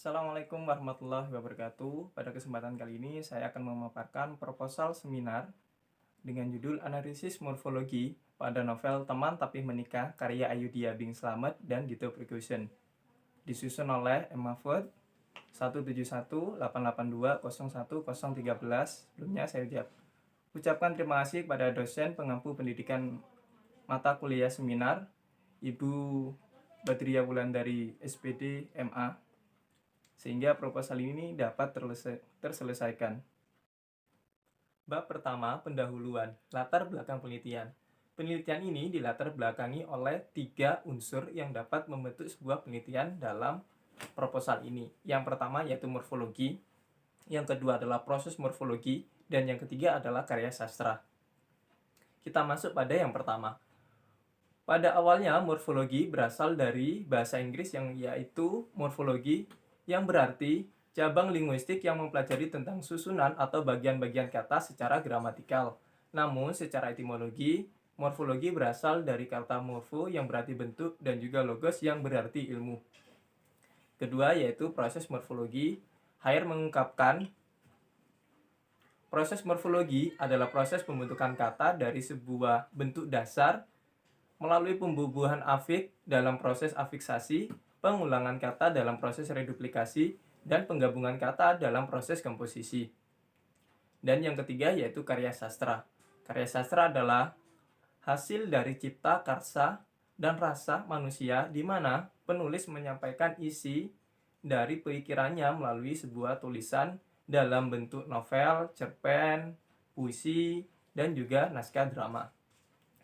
Assalamualaikum warahmatullahi wabarakatuh. Pada kesempatan kali ini saya akan memaparkan proposal seminar dengan judul Analisis Morfologi pada novel Teman Tapi Menikah karya Ayudhya Bing Slamet dan Dito Ferguson. Disusun oleh Emma Ford 17188201013. Sebelumnya saya ucapkan terima kasih kepada dosen pengampu pendidikan mata kuliah seminar Ibu Badriah Wulandari SPD MA, sehingga proposal ini dapat terselesaikan. Bab pertama, pendahuluan, latar belakang penelitian. Penelitian ini dilatar belakangi oleh 3 unsur yang dapat membentuk sebuah penelitian dalam proposal ini. Yang pertama yaitu morfologi, yang kedua adalah proses morfologi, dan yang ketiga adalah karya sastra. Kita masuk pada yang pertama. Pada awalnya morfologi berasal dari bahasa Inggris yang yaitu morfologi, yang berarti cabang linguistik yang mempelajari tentang susunan atau bagian-bagian kata secara gramatikal. Namun secara etimologi, morfologi berasal dari kata morfo yang berarti bentuk dan juga logos yang berarti ilmu. Kedua yaitu proses morfologi. Haier mengungkapkan proses morfologi adalah proses pembentukan kata dari sebuah bentuk dasar melalui pembubuhan afik dalam proses afiksasi, pengulangan kata dalam proses reduplikasi, dan penggabungan kata dalam proses komposisi. Dan yang ketiga yaitu karya sastra. Karya sastra adalah hasil dari cipta karsa dan rasa manusia di mana penulis menyampaikan isi dari pikirannya melalui sebuah tulisan dalam bentuk novel, cerpen, puisi, dan juga naskah drama,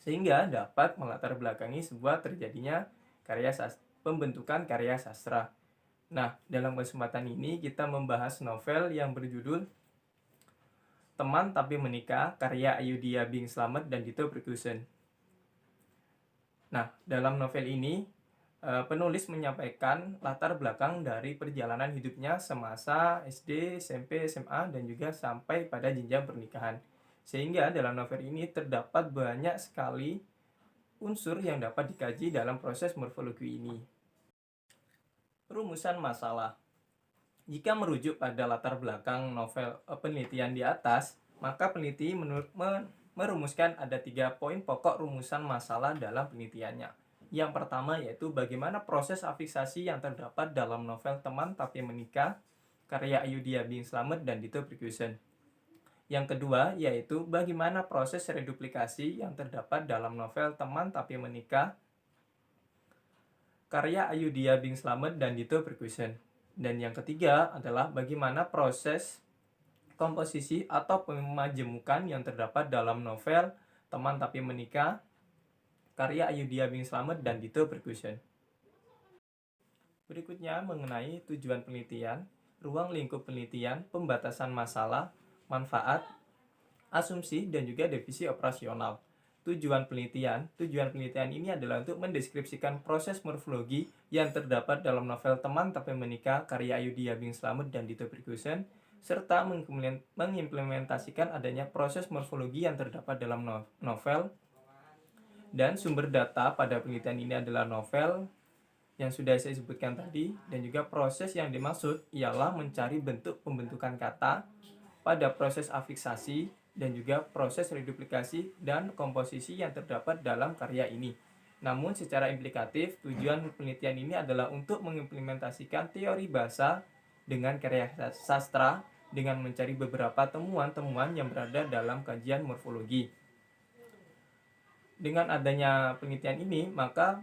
sehingga dapat melatar belakangi sebuah terjadinya pembentukan karya sastra. Nah, dalam kesempatan ini kita membahas novel yang berjudul Teman Tapi Menikah karya Ayudhya Bing Slamet dan Dito Ferguson. Nah, dalam novel ini penulis menyampaikan latar belakang dari perjalanan hidupnya semasa SD, SMP, SMA, dan juga sampai pada jenjang pernikahan. Sehingga dalam novel ini terdapat banyak sekali unsur yang dapat dikaji dalam proses morfologi ini. Rumusan masalah. Jika merujuk pada latar belakang novel penelitian di atas, maka peneliti merumuskan ada 3 poin pokok rumusan masalah dalam penelitiannya. Yang pertama yaitu bagaimana proses afiksasi yang terdapat dalam novel Teman Tapi Menikah karya Ayudhya Bing Slamet dan Dito Ferguson. Yang kedua yaitu bagaimana proses reduplikasi yang terdapat dalam novel Teman Tapi Menikah karya Ayudhya Bing Slamet dan Dito Ferguson. Dan yang ketiga adalah bagaimana proses komposisi atau pemajemukan yang terdapat dalam novel Teman Tapi Menikah karya Ayudhya Bing Slamet dan Dito Ferguson. Berikutnya mengenai tujuan penelitian, ruang lingkup penelitian, pembatasan masalah, manfaat, asumsi, dan juga definisi operasional. Tujuan penelitian ini adalah untuk mendeskripsikan proses morfologi yang terdapat dalam novel Teman Tapi Menikah karya Ayudhya Bing Slamet dan Dito Ferguson, serta mengimplementasikan adanya proses morfologi yang terdapat dalam novel. Dan sumber data pada penelitian ini adalah novel yang sudah saya sebutkan tadi, dan juga proses yang dimaksud ialah mencari bentuk pembentukan kata pada proses afiksasi dan juga proses reduplikasi dan komposisi yang terdapat dalam karya ini. Namun secara implikatif, tujuan penelitian ini adalah untuk mengimplementasikan teori bahasa dengan karya sastra dengan mencari beberapa temuan-temuan yang berada dalam kajian morfologi. Dengan adanya penelitian ini, maka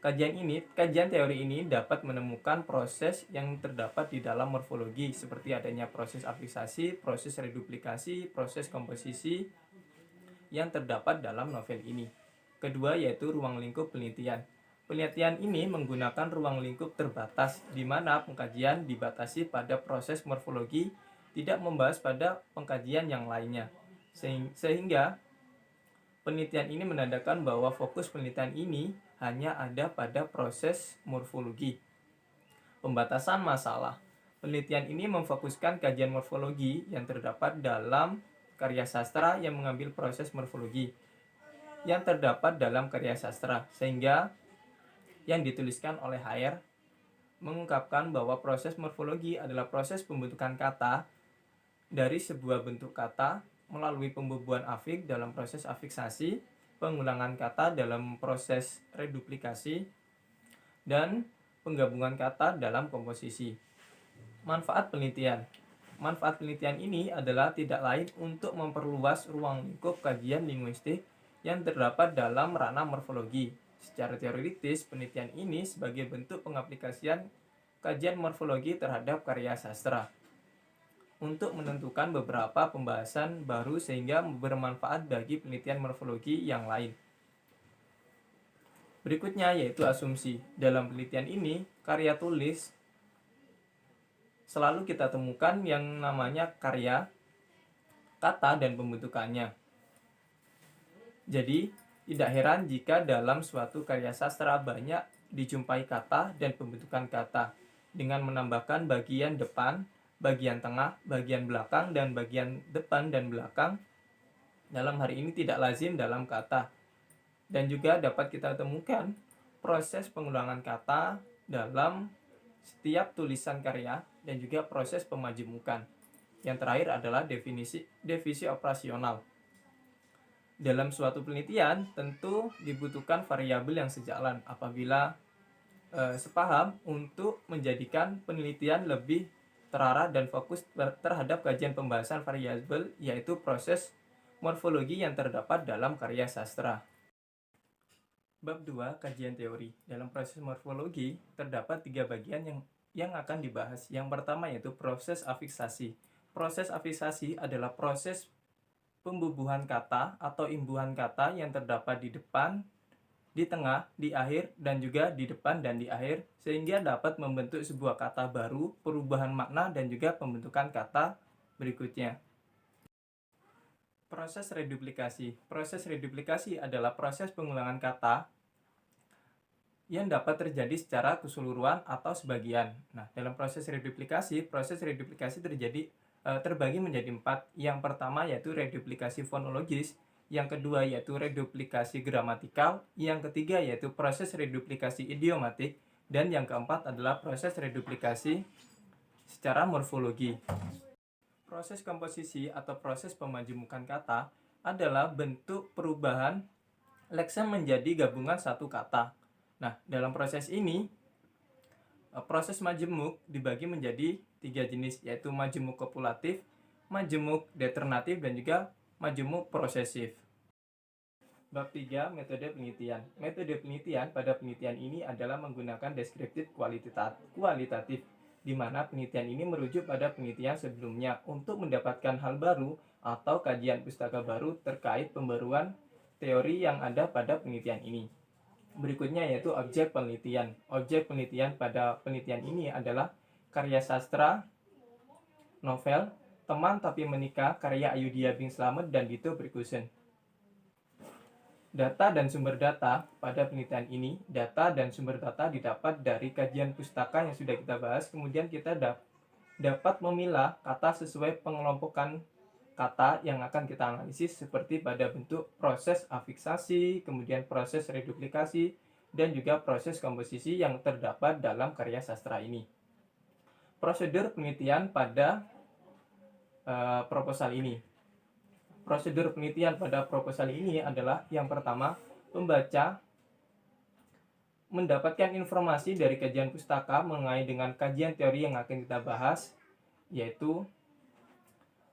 kajian teori ini dapat menemukan proses yang terdapat di dalam morfologi seperti adanya proses afiksasi, proses reduplikasi, proses komposisi yang terdapat dalam novel ini. Kedua yaitu ruang lingkup penelitian. Penelitian ini menggunakan ruang lingkup terbatas di mana pengkajian dibatasi pada proses morfologi, tidak membahas pada pengkajian yang lainnya. Sehingga penelitian ini menandakan bahwa fokus penelitian ini hanya ada pada proses morfologi. Pembatasan masalah. Penelitian ini memfokuskan kajian morfologi yang terdapat dalam karya sastra yang mengambil proses morfologi yang terdapat dalam karya sastra, sehingga yang dituliskan oleh Haier mengungkapkan bahwa proses morfologi adalah proses pembentukan kata dari sebuah bentuk kata melalui pembubuhan afik dalam proses afiksasi, pengulangan kata dalam proses reduplikasi, dan penggabungan kata dalam komposisi. Manfaat penelitian. Manfaat penelitian ini adalah tidak lain untuk memperluas ruang lingkup kajian linguistik yang terdapat dalam ranah morfologi. Secara teoritis, penelitian ini sebagai bentuk pengaplikasian kajian morfologi terhadap karya sastra untuk menentukan beberapa pembahasan baru sehingga bermanfaat bagi penelitian morfologi yang lain. Berikutnya yaitu asumsi. Dalam penelitian ini, karya tulis selalu kita temukan yang namanya karya, kata, dan pembentukannya. Jadi, tidak heran jika dalam suatu karya sastra banyak dijumpai kata dan pembentukan kata dengan menambahkan bagian depan, bagian tengah, bagian belakang, dan bagian depan dan belakang. Dalam hari ini tidak lazim dalam kata. Dan juga dapat kita temukan proses pengulangan kata dalam setiap tulisan karya dan juga proses pemajemukan. Yang terakhir adalah definisi operasional. Dalam suatu penelitian tentu dibutuhkan variabel yang sejalan apabila sepaham untuk menjadikan penelitian lebih terarah dan fokus terhadap kajian pembahasan variabel, yaitu proses morfologi yang terdapat dalam karya sastra. Bab 2, kajian teori. Dalam proses morfologi terdapat 3 bagian yang akan dibahas. Yang pertama yaitu proses afiksasi. Proses afiksasi adalah proses pembubuhan kata atau imbuhan kata yang terdapat di depan, di tengah, di akhir, dan juga di depan dan di akhir, sehingga dapat membentuk sebuah kata baru, perubahan makna, dan juga pembentukan kata berikutnya. Proses reduplikasi. Proses reduplikasi adalah proses pengulangan kata yang dapat terjadi secara keseluruhan atau sebagian. Nah, dalam proses reduplikasi terbagi menjadi 4. Yang pertama yaitu reduplikasi fonologis, yang kedua yaitu reduplikasi gramatikal, yang ketiga yaitu proses reduplikasi idiomatik, dan yang keempat adalah proses reduplikasi secara morfologi. Proses komposisi atau proses pemajemukan kata adalah bentuk perubahan leksem menjadi gabungan satu kata. Nah, dalam proses ini, proses majemuk dibagi menjadi 3 jenis, yaitu majemuk kopulatif, majemuk determinatif, dan juga majemuk prosesif. Bab 3, metode penelitian. Metode penelitian pada penelitian ini adalah menggunakan deskriptif kualitatif, di mana penelitian ini merujuk pada penelitian sebelumnya untuk mendapatkan hal baru atau kajian pustaka baru terkait pembaruan teori yang ada pada penelitian ini. Berikutnya yaitu objek penelitian. Objek penelitian pada penelitian ini adalah karya sastra, novel, Teman Tapi Menikah, karya Ayudhya Bing Slamet dan Dito Percussion. Data dan sumber data pada penelitian ini, data dan sumber data didapat dari kajian pustaka yang sudah kita bahas. Kemudian kita dapat memilah kata sesuai pengelompokan kata yang akan kita analisis seperti pada bentuk proses afiksasi, kemudian proses reduplikasi, dan juga proses komposisi yang terdapat dalam karya sastra ini. Prosedur penelitian pada proposal ini. Prosedur penelitian pada proposal ini adalah yang pertama, pembaca mendapatkan informasi dari kajian pustaka mengenai dengan kajian teori yang akan kita bahas, yaitu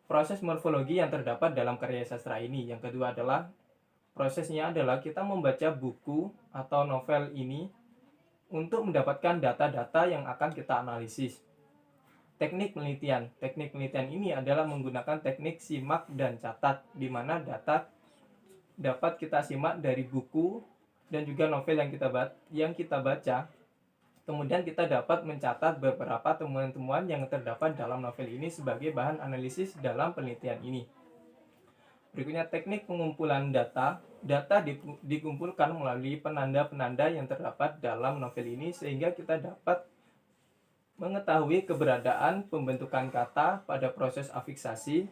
proses morfologi yang terdapat dalam karya sastra ini. Yang kedua adalah prosesnya adalah kita membaca buku atau novel ini untuk mendapatkan data-data yang akan kita analisis. Teknik penelitian. Teknik penelitian ini adalah menggunakan teknik simak dan catat, di mana data dapat kita simak dari buku dan juga novel yang kita baca. Kemudian kita dapat mencatat beberapa temuan-temuan yang terdapat dalam novel ini sebagai bahan analisis dalam penelitian ini. Berikutnya teknik pengumpulan data. Data dikumpulkan melalui penanda-penanda yang terdapat dalam novel ini sehingga kita dapat mengetahui keberadaan pembentukan kata pada proses afiksasi,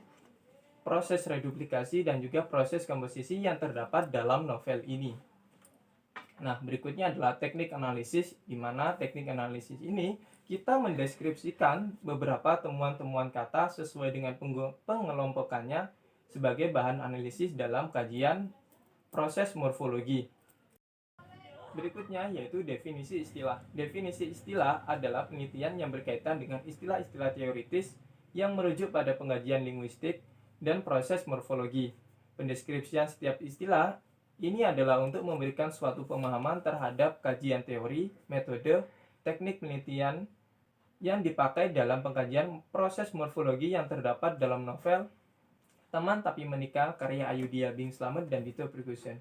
proses reduplikasi, dan juga proses komposisi yang terdapat dalam novel ini. Nah, berikutnya adalah teknik analisis, di mana teknik analisis ini kita mendeskripsikan beberapa temuan-temuan kata sesuai dengan pengelompokannya sebagai bahan analisis dalam kajian proses morfologi. Berikutnya yaitu definisi istilah. Definisi istilah adalah penelitian yang berkaitan dengan istilah-istilah teoritis yang merujuk pada pengkajian linguistik dan proses morfologi. Pendeskripsian setiap istilah ini adalah untuk memberikan suatu pemahaman terhadap kajian teori, metode, teknik penelitian yang dipakai dalam pengkajian proses morfologi yang terdapat dalam novel Teman Tapi Menikah karya Ayudhya Bing Slamet dan Dito Ferguson.